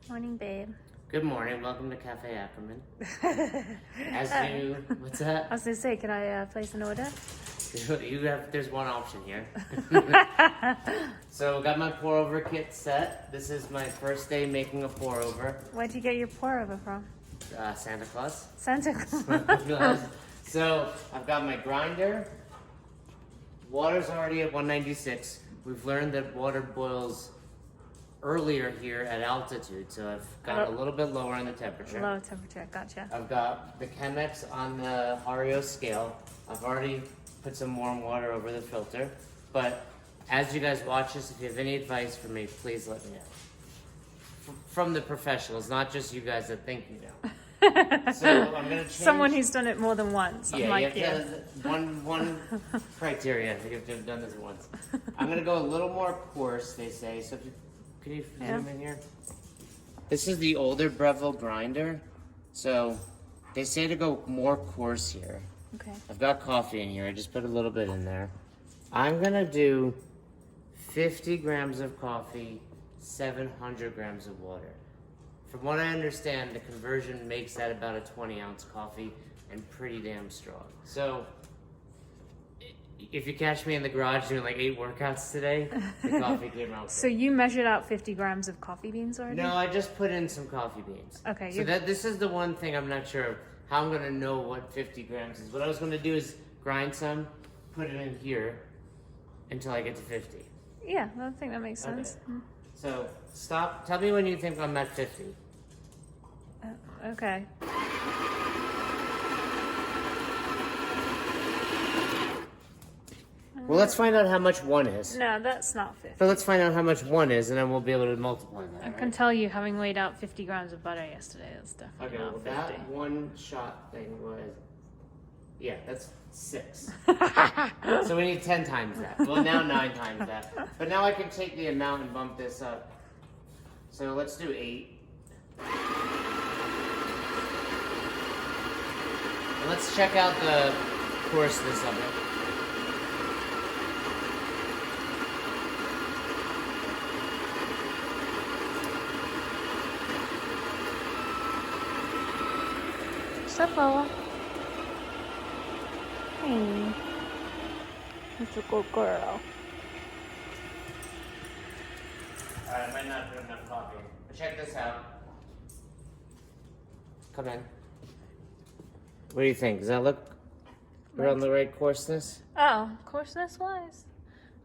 Morning, babe. Good morning. Welcome to Cafe Ackerman. What's that? I was gonna say, can I place an order? There's one option here. So got my pour over kit set. This is my first day making a pour over. Where'd you get your pour over from? Santa Claus. Santa Claus. So I've got my grinder. Water's already at 196. We've learned that water boils earlier here at altitude, so I've got a little bit lower in the temperature. Low temperature, gotcha. I've got the Chemex on the Hario scale. I've already put some warm water over the filter, but as you guys watch this, if you have any advice for me, please let me know. From the professionals, not just you guys that think you know. So I'm gonna change. Someone who's done it more than once. Yeah, like you have to, one criteria. You have to have done this once. I'm gonna go a little more coarse, they say. So can you zoom in here? This is the older Breville grinder, so they say to go more coarse here. Okay. I've got coffee in here. I just put a little bit in there. I'm gonna do 50 grams of coffee, 700 grams of water. From what I understand, the conversion makes that about a 20-ounce coffee and pretty damn strong. So if you catch me in the garage doing like 8 workouts today, the coffee came out. So you measured out 50 grams of coffee beans already? No, I just put in some coffee beans. Okay. So this is the one thing I'm not sure of how I'm gonna know what 50 grams is. What I was gonna do is grind some, put it in here until I get to 50. Yeah, I think that makes sense. Okay. So stop. Tell me when you think I'm at 50. Okay. Well, let's find out how much 1 is. No, that's not 50. So let's find out how much 1 is, and then we'll be able to multiply that. I can tell you, having weighed out 50 grams of butter yesterday, that's definitely Okay, not well, 50. that one shot thing was, yeah, that's 6. So we need 10 times that. Well, now 9 times that. But now I can take the amount and bump this up. So let's do 8. And let's check out the coarseness of it. Step over. Hey. It's a good girl. Alright, I might not put enough coffee. But check this out. Come in. What do you think? Does that look around the right coarseness? Oh, coarseness wise.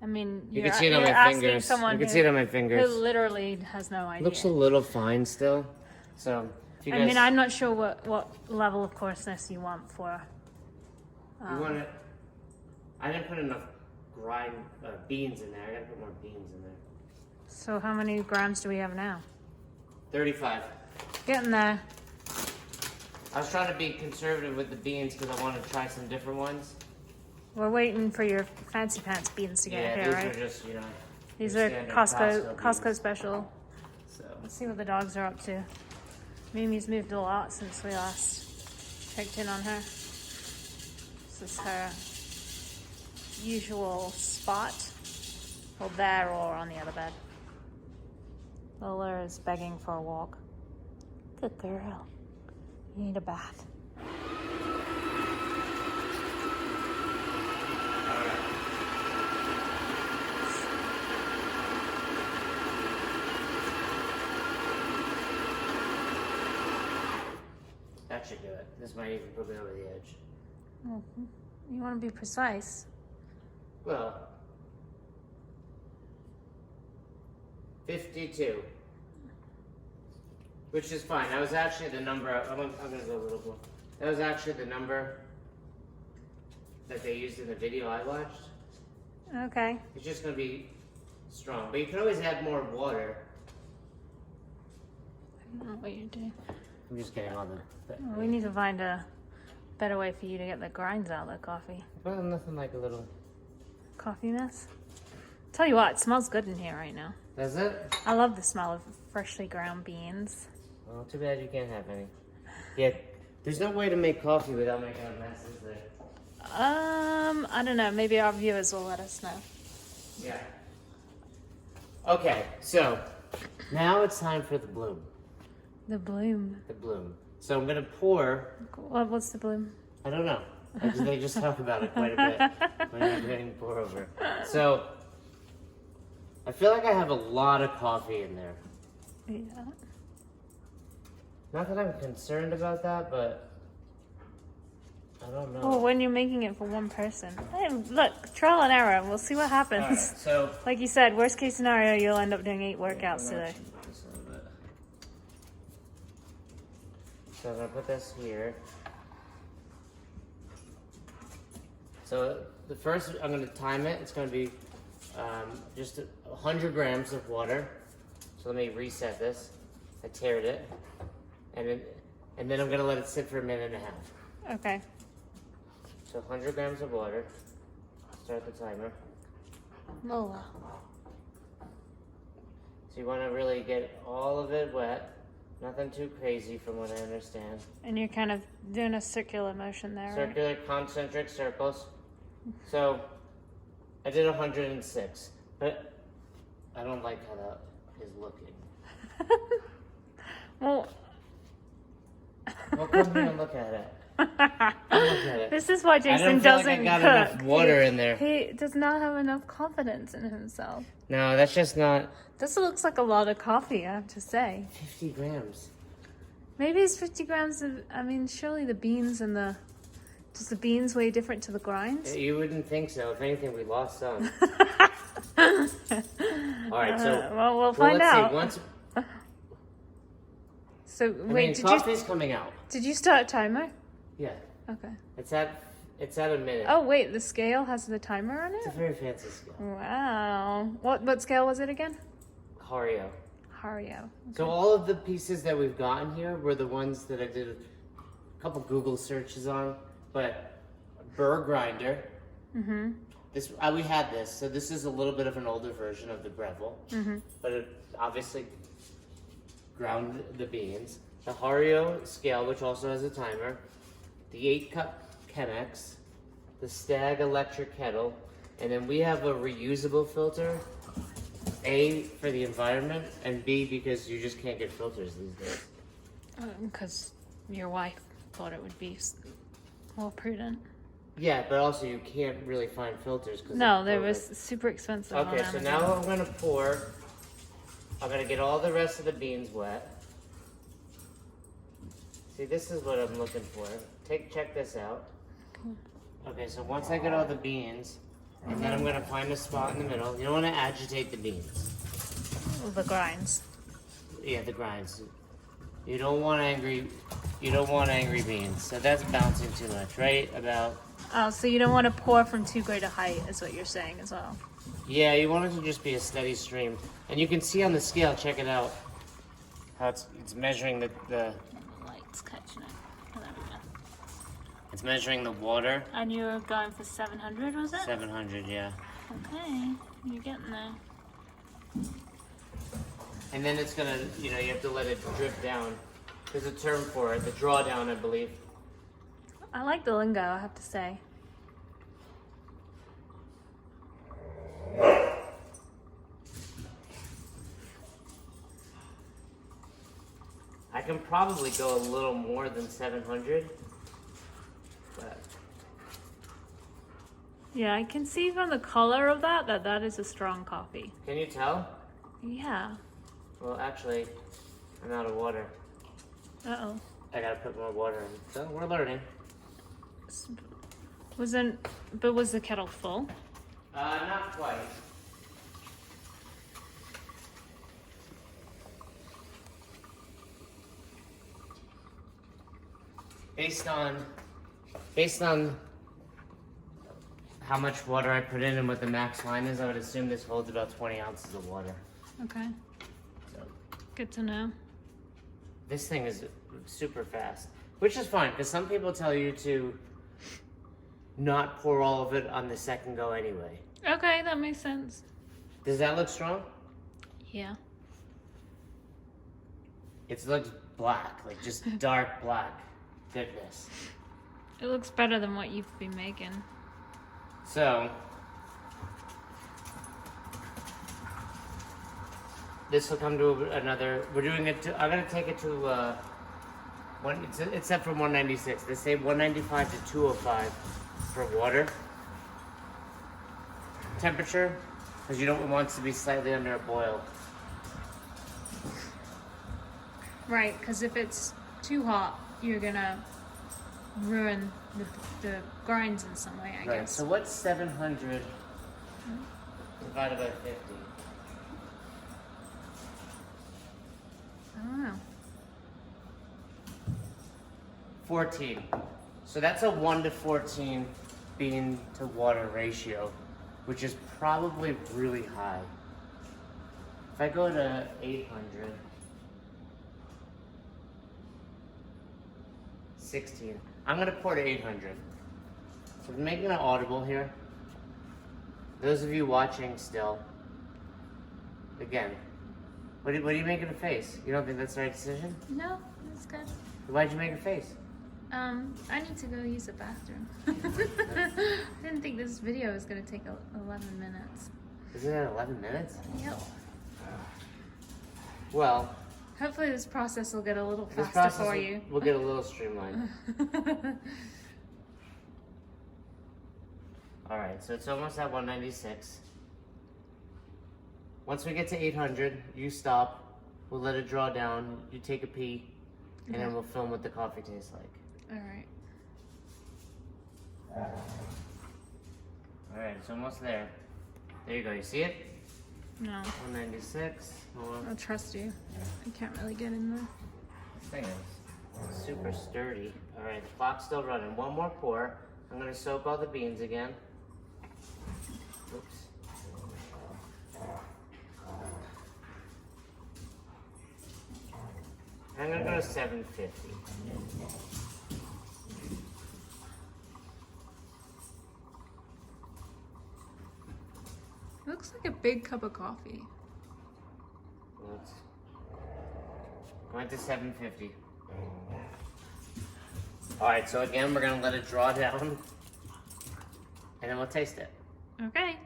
I mean, You you're, can see it on you're my asking fingers. someone You can who, see it on my who fingers. literally has no idea. Looks a little fine still. So, if you guys, I mean, I'm not sure what level of coarseness you want for. you want it. I didn't put enough beans in there. I gotta put more beans in there. So how many grams do we have now? 35. Getting there. I was trying to be conservative with the beans because I wanted to try some different ones. We're waiting for your fancy pants beans to get here, these right? are just, These your are standard Costco beans. special. So, Let's see what the dogs are up to. Mimi's moved a lot since we last checked in on her. This is her usual spot. Well, there or on the other bed. Lola is begging for a walk. Good girl. You need a bath. that should do it. This might even put me over the edge. Mm-hmm. You want to be precise. Well, 52. Which is fine. That was actually the number. I'm gonna go a little more. That was actually the number that they used in the video I watched. Okay. It's just gonna be strong, but you can always add more water. I don't know what you're doing. I'm just getting all the. Well, we need to find a better way for you to get the grinds out of the coffee. Well, nothing like a little. Coffee mess? Tell you what, it smells good in here right now. Does it? I love the smell of freshly ground beans. Well, too bad you can't have any. Yeah, there's no way to make coffee without making a mess, is there? I don't know. Maybe our viewers will let us know. Yeah. Okay, so now it's time for the bloom. The bloom. The bloom. So I'm gonna pour. What's the bloom? I don't know. They just talk about it quite a bit when you're doing pour over. So I feel like I have a lot of coffee in there. Yeah. Not that I'm concerned about that, but I don't know. Well, when you're making it for one person. Hey, look, trial and error. We'll see what happens. All right, so Like you said, worst case scenario, you'll end up doing 8 workouts today. So I'm gonna put this here. So the first, I'm gonna time it. It's gonna be just 100 grams of water. So let me reset this. I tiered it, and then I'm gonna let it sit for a minute and a half. Okay. So 100 grams of water. Start the timer. Oh. So you want to really get all of it wet. Nothing too crazy from what I understand. And you're kind of doing a circular motion there, right? Circular concentric circles. So I did 106, but I don't like how that is looking. Well, come here and look at it. Look at it. this is why I Jason don't feel like doesn't I got cook. enough water in there. He does not have enough confidence in himself. No, that's just not This looks like a lot of coffee, I have to say. 50 grams. Maybe it's 50 grams of, I mean, surely the beans and the, does the beans weigh different to the grinds? You wouldn't think so. If anything, we lost some. All right, so well, we'll find let's out. see. Once, So I wait, mean, coffee's coming out. did you start a timer? Yeah, Okay. it's at a minute. Oh wait, the scale has the timer on It's a it? very fancy scale. Wow. What scale was it again? Hario. Hario. So all of the pieces that we've gotten here were the ones that I did a couple Google searches on, but burr grinder. Mm-hmm. This we had this, so this is a little bit of an older version of the Breville, but it obviously ground the beans. The Hario scale, which also has a timer, the 8-cup Chemex, the Stag electric kettle, and then we have a reusable filter. A, for the environment, and B, because you just can't get filters these days. Because your wife thought it would be more prudent. Yeah, but also you can't really find filters. No, they was super expensive. Okay, on so Amazon. now I'm gonna pour. I'm gonna get all the rest of the beans wet. See, this is what I'm looking for. Check this out. Okay, so once I get all the beans, and then I'm gonna find a spot in the middle. You don't want to agitate the beans. The grinds. Yeah, the grinds. You don't want angry beans. So that's bouncing too much, right? About. Oh, so you don't want to pour from too great a height, is what you're saying as well. Yeah, you want it to just be a steady stream. And you can see on the scale, check it out, how it's measuring the Light's catching it. Oh, there we go. it's measuring the water. And you were going for 700, was it? 700, yeah. Okay, you're getting there. And then it's gonna, you have to let it drip down. There's a term for it, the drawdown, I believe. I like the lingo, I have to say. I can probably go a little more than 700, but Yeah, I can see from the color of that is a strong coffee. can you tell? Yeah. Well, actually, I'm out of water. Uh-oh. I gotta put more water in. So we're learning. Was the kettle full? Not quite. Based on how much water I put in and what the max line is, I would assume this holds about 20 ounces of water. Okay, So good to know. this thing is super fast, which is fine because some people tell you to not pour all of it on the second go anyway. Okay, that makes sense. Does that look strong? Yeah. It looks black, like just dark black goodness. It looks better than what you've been making. So this will come to another. We're doing it to. I'm gonna take it to one. It's set from 196. They say 195 to 205 for water temperature, because you don't want it to be slightly under a boil. Right, because if it's too hot, you're gonna ruin the grinds in some way, I Right. guess. So what's 700 divided by 50? I don't know. 14. So that's a 1 to 14 bean to water ratio, which is probably really high. If I go to 800, 16. I'm gonna pour to 800. So I'm making an audible here. Those of you watching still, again, what are you making a face? You don't think that's the right decision? No, that's good. Why'd you make a face? I need to go use the bathroom. I didn't think this video was gonna take 11 minutes. Is it at 11 minutes? Yep. Well, hopefully this process will get a little this faster process for you. will get a little streamlined. All right, so it's almost at 196. Once we get to 800, you stop. We'll let it draw down. You take a pee, and then we'll film what the coffee tastes like. All right. All right, it's almost there. There you go. You see it? No, 196. I'll trust you. I can't really get in there. This thing is super sturdy. All right, the clock's still running. One more pour. I'm gonna soak all the beans again. Oops. I'm gonna go to 750. Looks like a big cup of coffee. Let's going to 750. All right, so again, we're gonna let it draw down, and then we'll taste it. Okay,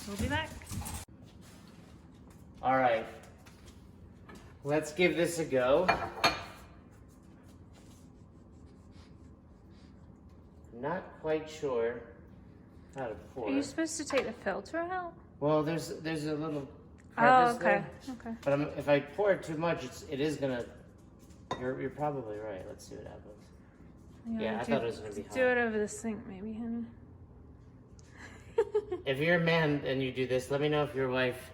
we'll be back. All right, let's give this a go. Not quite sure how to pour. Are you supposed to take the filter out? Well, there's a little Oh, crevice okay. there. Okay. But if I pour it too much, it is gonna. You're probably right. Let's see what happens. Yeah, I thought it was gonna be hot. Do it over the sink, maybe, honey. If you're a man and you do this, let me know if your wife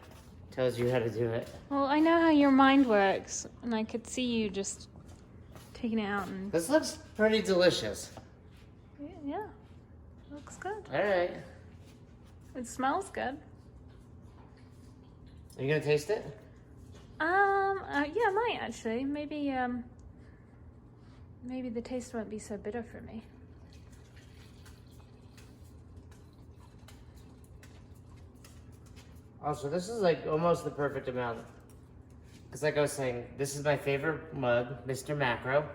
tells you how to do it. Well, I know how your mind works, and I could see you just taking it out and This looks pretty delicious. yeah, looks good. All right. It smells good. Are you gonna taste it? Yeah, I might actually. Maybe maybe the taste won't be so bitter for me. Also, this is like almost the perfect amount. Because like I was saying, this is my favorite mug, Mr. Macro.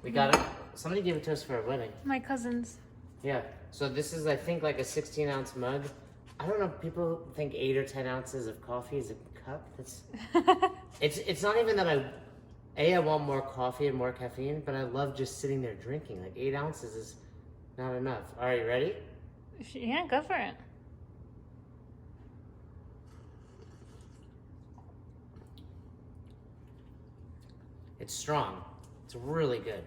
We got it. Somebody gave it to us for a wedding. My cousins. Yeah. So this is, I think, like a 16-ounce mug. I don't know if people think 8 or 10 ounces of coffee is a cup. That's. It's not even that I want more coffee and more caffeine, but I love just sitting there drinking. Like 8 ounces is not enough. All right, you ready? Yeah, go for it. It's strong. It's really good.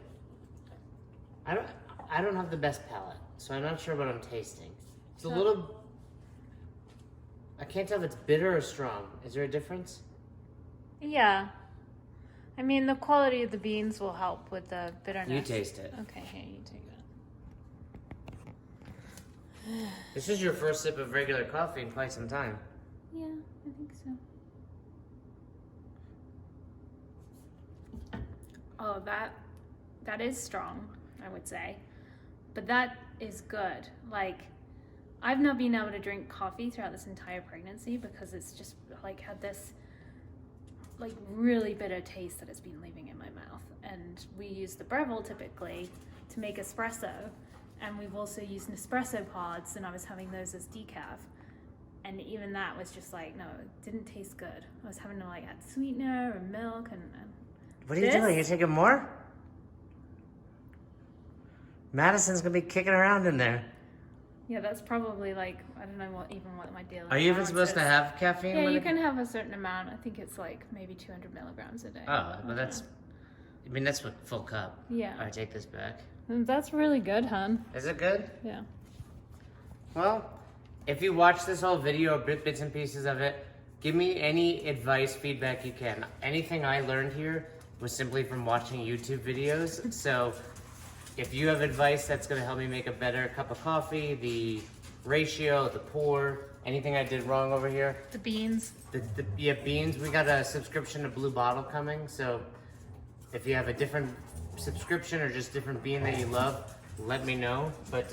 I don't have the best palate, so I'm not sure what I'm tasting. It's a little. I can't tell if it's bitter or strong. Is there a difference? Yeah. I mean, the quality of the beans will help with the bitterness. You taste it. Okay, here, you take that. This is your first sip of regular coffee in quite some time. Yeah, I think so. Oh, that is strong, I would say. But that is good. Like, I've not been able to drink coffee throughout this entire pregnancy because it's just like had this like really bitter taste that it's been leaving in my mouth. And we use the Breville typically to make espresso, and we've also used Nespresso pods, and I was having those as decaf. And even that was just like, no, it didn't taste good. I was having to like add sweetener and milk and What are you doing? You're taking more? Madison's gonna be kicking around in there. yeah, that's probably like, I don't know what my daily Are you even allowance supposed to is. have caffeine? Yeah, when you it- can have a certain amount. I think it's like maybe 200 milligrams a day. Oh, well that's, I mean, that's what, full cup. Yeah. Alright, take this back. That's really good, hon. Is it good? Yeah. Well, if you watch this whole video or bits and pieces of it, give me any advice, feedback you can. Anything I learned here was simply from watching YouTube videos. So if you have advice that's going to help me make a better cup of coffee, the ratio, the pour, anything I did wrong over here. The beans. Yeah, beans. We got a subscription to Blue Bottle coming. So if you have a different subscription or just different bean that you love, let me know. But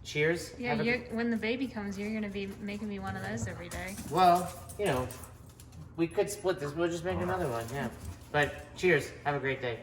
cheers. Yeah, when the baby comes, you're gonna be making me one of those every day. Well, you know, we could split this. We'll just make another one, yeah. But cheers. Have a great day.